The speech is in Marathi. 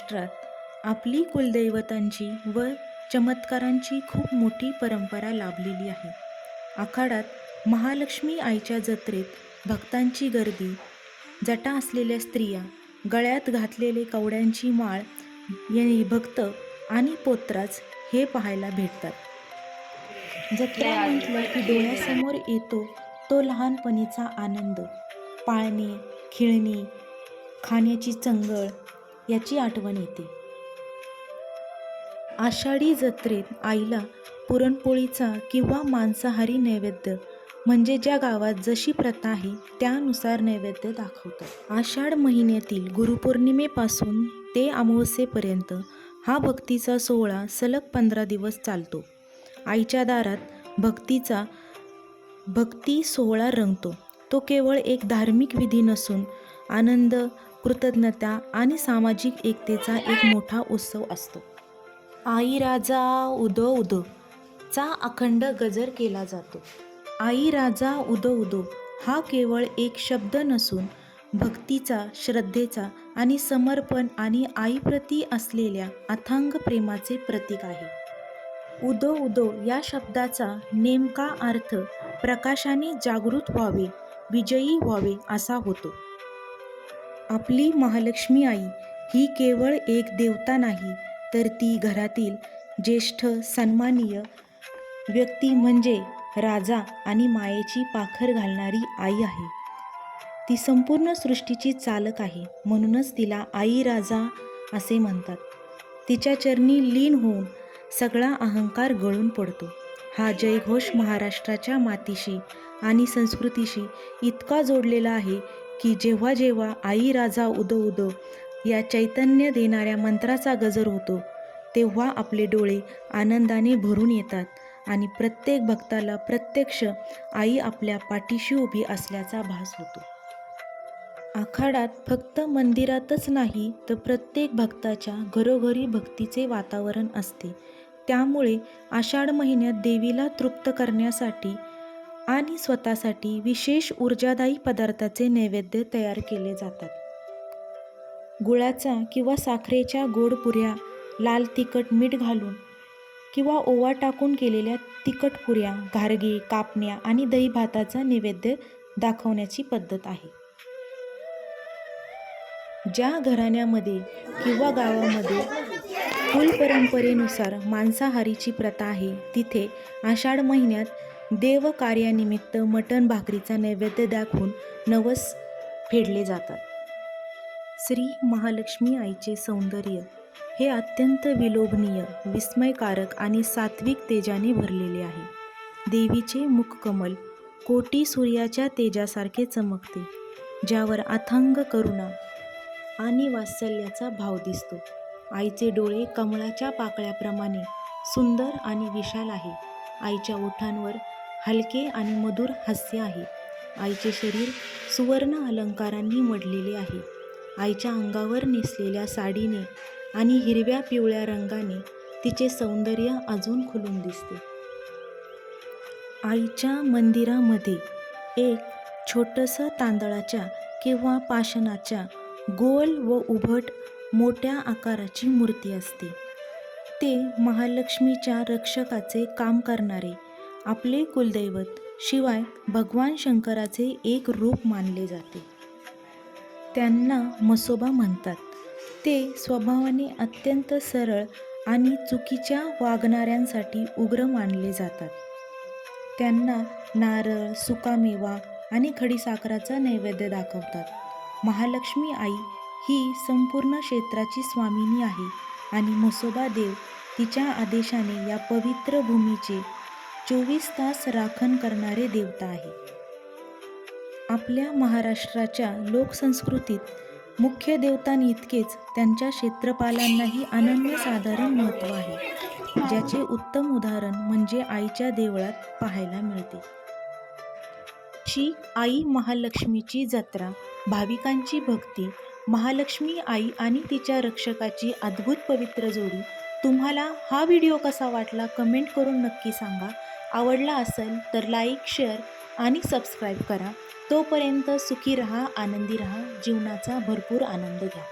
महाराष्ट्रात आपली कुलदैवतांची व चमत्कारांची खूप मोठी परंपरा लाभलेली आहे. आखाडात महालक्ष्मी आईच्या जत्रेत भक्तांची गर्दी, जटा असलेल्या स्त्रिया, गळ्यात घातलेले कवड्यांची माळ हे भक्त आणि पोतराज हे पाहायला भेटतात. जत्रा म्हटलं की डोळ्यासमोर येतो तो लहानपणीचा आनंद, पाळणे, खेळणी, खाण्याची चंगळ याची आठवण येते. आषाढी जत्रेत आईला पुरणपोळीचा किंवा मांसाहारी नैवेद्य म्हणजे ज्या गावात जशी प्रथा आहे त्यानुसार नैवेद्य दाखवतात. आषाढ महिन्यातील गुरुपौर्णिमेपासून ते अमावस्येपर्यंत हा भक्तीचा सोहळा सलग 15 दिवस चालतो. आईच्या दारात भक्ती सोहळा रंगतो. तो केवळ एक धार्मिक विधी नसून आनंद, कृतज्ञता आणि सामाजिक एकतेचा एक मोठा उत्सव असतो. आई राजा उदो उदो चा अखंड गजर केला जातो. आई राजा उदो उदो हा केवळ एक शब्द नसून भक्तीचा, श्रद्धेचा आणि समर्पण आणि आईप्रती असलेल्या अथांग प्रेमाचे प्रतीक आहे. उदो उदो या शब्दाचा नेमका अर्थ प्रकाशाने जागृत व्हावे, विजयी व्हावे असा होतो. आपली महालक्ष्मी आई ही केवळ एक देवता नाही, तर ती घरातील ज्येष्ठ सन्माननीय व्यक्ती म्हणजे राजा आणि मायेची पाखर घालणारी आई आहे. ती संपूर्ण सृष्टीची चालक आहे, म्हणूनच तिला आई राजा असे म्हणतात. तिच्या चरणी लीन होऊन सगळा अहंकार गळून पडतो. हा जयघोष महाराष्ट्राच्या मातीशी आणि संस्कृतीशी इतका जोडलेला आहे की जेव्हा जेव्हा आई राजा उदो उदो या चैतन्य देणाऱ्या मंत्राचा गजर होतो, तेव्हा आपले डोळे आनंदाने भरून येतात आणि प्रत्येक भक्ताला प्रत्यक्ष आई आपल्या पाठीशी उभी असल्याचा भास होतो. आखाडात फक्त मंदिरातच नाही तर प्रत्येक भक्ताच्या घरोघरी भक्तीचे वातावरण असते. त्यामुळे आषाढ महिन्यात देवीला तृप्त करण्यासाठी आणि स्वतःसाठी विशेष ऊर्जादायी पदार्थाचे नैवेद्य तयार केले जातात. गुळाचा किंवा साखरेच्या गोड पुऱ्या, लाल तिखट मीठ घालून किंवा ओवा टाकून केलेल्या तिखट पुऱ्या, घारगे, कापण्या आणि दही भाताचा नैवेद्य दाखवण्याची पद्धत आहे. ज्या घराण्यामध्ये किंवा गावामध्ये कुलपरंपरेनुसार मांसाहारीची प्रथा आहे, तिथे आषाढ महिन्यात देवकार्यानिमित्त मटण भाकरीचा नैवेद्य दाखवून नवस फेडले जातात. श्री महालक्ष्मी आईचे सौंदर्य हे अत्यंत विलोभनीय, विस्मयकारक आणि सात्विक तेजाने भरलेले आहे. देवीचे मुखकमल कोटी सूर्याच्या तेजासारखे चमकते, ज्यावर अथांग करुणा आणि वात्सल्याचा भाव दिसतो. आईचे डोळे कमळाच्या पाकळ्याप्रमाणे सुंदर आणि विशाल आहे. आईच्या ओठांवर हलके आणि मधुर हास्य आहे. आईचे शरीर सुवर्ण अलंकारांनी मढलेले आहे. आईच्या अंगावर नेसलेल्या साडीने आणि हिरव्या पिवळ्या रंगाने तिचे सौंदर्य अजून खुलून दिसते. आईच्या मंदिरामध्ये एक छोटंसं तांदळाच्या किंवा पाषाणाच्या गोल व उभट मोठ्या आकाराची मूर्ती असते. ते महालक्ष्मीच्या रक्षकाचे काम करणारे आपले कुलदैवत शिवाय भगवान शंकराचे एक रूप मानले जाते. त्यांना म्हसोबा म्हणतात. ते स्वभावाने अत्यंत सरळ आणि चुकीच्या वागणाऱ्यांसाठी उग्र मानले जातात. त्यांना नारळ, सुकामेवा आणि खडीसाखराचा नैवेद्य दाखवतात. महालक्ष्मी आई ही संपूर्ण क्षेत्राची स्वामिनी आहे आणि म्हसोबा देव तिच्या आदेशाने या पवित्र भूमीचे 24 तास राखण करणारे देवता आहे. आपल्या महाराष्ट्राच्या लोकसंस्कृतीत मुख्य देवतांइतकेच त्यांच्या क्षेत्रपालांनाही अनन्यसाधारण महत्त्व आहे, ज्याचे उत्तम उदाहरण म्हणजे आईच्या देवळात पाहायला मिळते. शी आई महालक्ष्मीची जत्रा, भाविकांची भक्ती, महालक्ष्मी आई आणि तिच्या रक्षकाची अद्भुत पवित्र जोडी. तुम्हाला हा व्हिडिओ कसा वाटला कमेंट करून नक्की सांगा. आवडला असेल तर लाईक, शेअर आणि सबस्क्राईब करा. तोपर्यंत सुखी रहा, आनंदी रहा, जीवनाचा भरपूर आनंद घ्या.